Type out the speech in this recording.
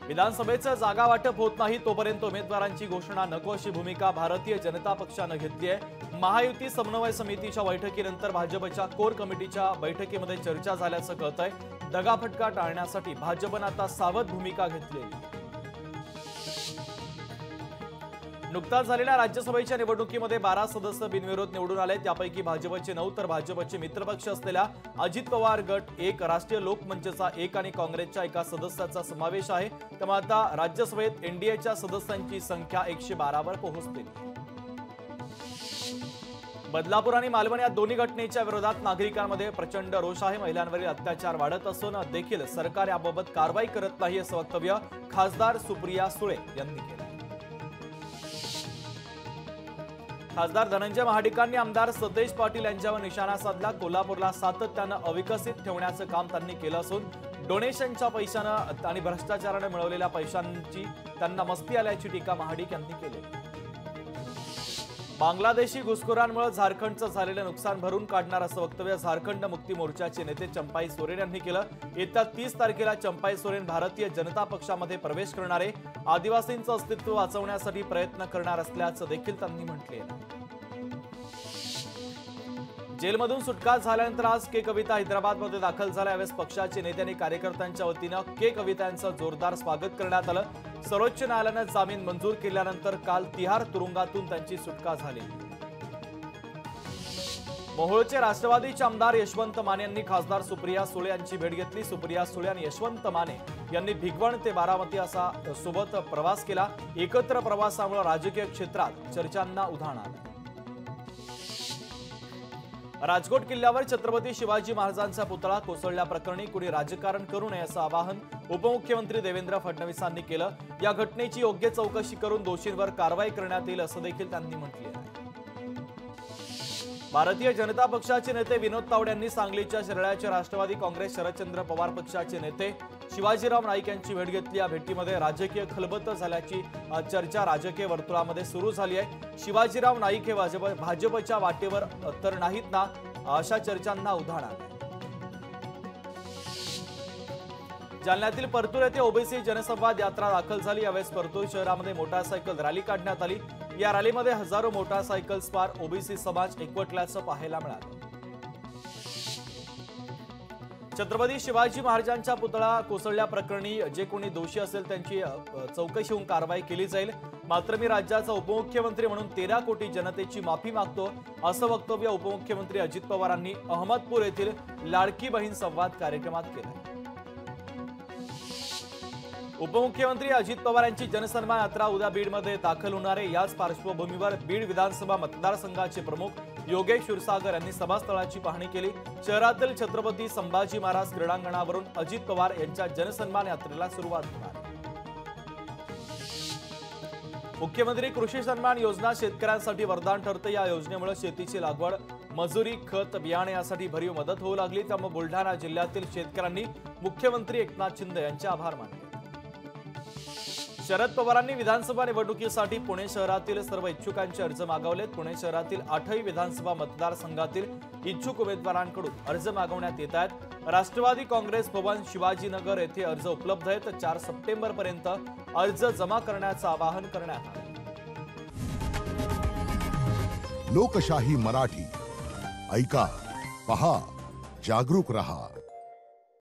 विधानसभेचं जागा वाटप होत नाही तोपर्यंत उमेदवारांची घोषणा नको अशी भूमिका भारतीय जनता पक्षानं घेतली आहे। महायुती समन्वय समितीच्या बैठकीनंतर भाजपच्या कोर कमिटीच्या बैठकीमध्ये चर्चा झाल्याचं कळतंय। दगाफटका टाळण्यासाठी भाजपनं आता सावध भूमिका घेतली आहे। नुकताच झालेल्या राज्यसभेच्या निवडणुकीमध्ये 12 सदस्य बिनविरोध निवडून आले। त्यापैकी भाजपचे 9 तर भाजपचे मित्रपक्ष असलेल्या अजित पवार गट 1, राष्ट्रीय लोकमंचचा 1 आणि काँग्रेसच्या 1 सदस्याचा समावेश आहे। त्यामुळे आता राज्यसभेत एनडीएच्या सदस्यांची संख्या 112 वर पोहोचली। बदलापूर आणि मालवण या दोन्ही घटनेच्या विरोधात नागरिकांमध्ये प्रचंड रोष आहे। महिलांवरील अत्याचार वाढत असून देखील सरकार याबाबत कारवाई करत नाही असं वक्तव्य खासदार सुप्रिया सुळे यांनी केलं। खासदार धनंजय महाडिकांनी आमदार सतेज पाटील यांच्यावर निशाणा साधला। कोल्हापूरला सातत्यानं अविकसित ठेवण्याचं काम त्यांनी केलं असून डोनेशनच्या पैशानं आणि भ्रष्टाचाराने मिळवलेल्या पैशांची त्यांना मस्ती आल्याची टीका महाडिक यांनी केली। बांगलादेशी घुसखोरांमुळे झारखंडचं झालेलं नुकसान भरून काढणार असं वक्तव्य झारखंड मुक्ती मोर्चाचे नेते चंपाई सोरेन यांनी केलं। येत्या 30 तारखेला चंपाई सोरेन भारतीय जनता पक्षामध्ये प्रवेश करणार आहे। आदिवासींचं अस्तित्व वाचवण्यासाठी प्रयत्न करणार असल्याचं देखील त्यांनी म्हटले आहे। जेलमधून सुटका झाल्यानंतर आज के कविता हैदराबादमध्ये दाखल झाल्या। यावेळेस पक्षाचे नेते आणि कार्यकर्त्यांच्या वतीनं के कवितांचं जोरदार स्वागत करण्यात आलं। सर्वोच्च न्यायालयानं जामीन मंजूर केल्यानंतर काल तिहार तुरुंगातून त्यांची सुटका झाली। मोहोळचे राष्ट्रवादीचे आमदार यशवंत माने यांनी खासदार सुप्रिया सुळे यांची भेट घेतली। सुप्रिया सुळे आणि यशवंत माने यांनी भिगवण ते बारामती असा सोबत प्रवास केला। एकत्र प्रवासामुळे राजकीय क्षेत्रात चर्चांना उधाण आलं। राजकोट किल्ल्यावर छत्रपती शिवाजी महाराजांचा पुतळा कोसळल्याप्रकरणी कुणी राजकारण करू नये असं आवाहन उपमुख्यमंत्री देवेंद्र फडणवीसांनी केलं। या घटनेची योग्य चौकशी करून दोषींवर कारवाई करण्यात येईल असं देखील त्यांनी म्हटले आहे। भारतीय जनता पक्षाचे नेते विनोद तावडे यांनी सांगलीच्या शिराळ्याचे राष्ट्रवादी काँग्रेस शरदचंद्र पवार पक्षाचे नेते शिवाजीराव नाईक यांची भेट घेतली। या भेटीमध्ये राजकीय खलबत झाल्याची चर्चा राजकीय वर्तुळामध्ये सुरू झाली आहे। शिवाजीराव नाईक हे भाजपच्या वाटेवर तर नाहीत ना अशा चर्चांना उधाण आलं। जालन्यातील परतूर येथे ओबीसी जनसंवाद यात्रा दाखल झाली। यावेळेस परतूर शहरामध्ये मोटारसायकल रॅली काढण्यात आली। या रॅलीमध्ये हजारो मोटारसायकल स्वार ओबीसी समाज एकवटल्याचं पाहायला मिळालं। छत्रपती शिवाजी महाराजांचा पुतळा कोसळल्याप्रकरणी जे कोणी दोषी असेल त्यांची चौकशी होऊन कारवाई केली जाईल। मात्र मी राज्याचा उपमुख्यमंत्री म्हणून 13 कोटी जनतेची माफी मागतो असं वक्तव्य उपमुख्यमंत्री अजित पवारांनी अहमदपूर येथील लाडकी बहीण संवाद कार्यक्रमात केलं। उपमुख्यमंत्री अजित पवार यांची जनसन्मान यात्रा उद्या बीडमध्ये दाखल होणार आहे। याच पार्श्वभूमीवर बीड विधानसभा मतदारसंघाचे प्रमुख योगेश क्षीरसागर यांनी सभास्थळाची पाहणी केली। शहरातील छत्रपती संभाजी महाराज क्रीडांगणावरून अजित पवार यांच्या जनसन्मान यात्रेला सुरुवात होणार आहे। मुख्यमंत्री कृषी सन्मान योजना शेतकऱ्यांसाठी वरदान ठरते। या योजनेमुळे शेतीची लागवड, मजुरी, खत, बियाणे यासाठी भरीव मदत होऊ लागली। त्यामुळे बुलढाणा जिल्ह्यातील शेतकऱ्यांनी मुख्यमंत्री एकनाथ शिंदे यांचे आभार मानले। शरद पवारांनी विधानसभा निवडणुकीसाठी पुणे शहरातील सर्व इच्छुकांचे अर्ज मागवलेत। पुणे शहरातील 8ही विधानसभा मतदारसंघातील इच्छुक उमेदवारांकडून अर्ज मागवण्यात येत आहेत। राष्ट्रवादी काँग्रेस भवन, शिवाजीनगर येथे अर्ज उपलब्ध आहेत। 4 सप्टेंबरपर्यंत अर्ज जमा करण्याचं आवाहन करण्यात आलं। लोकशाही मराठी ऐका, पहा, जागरूक रहा।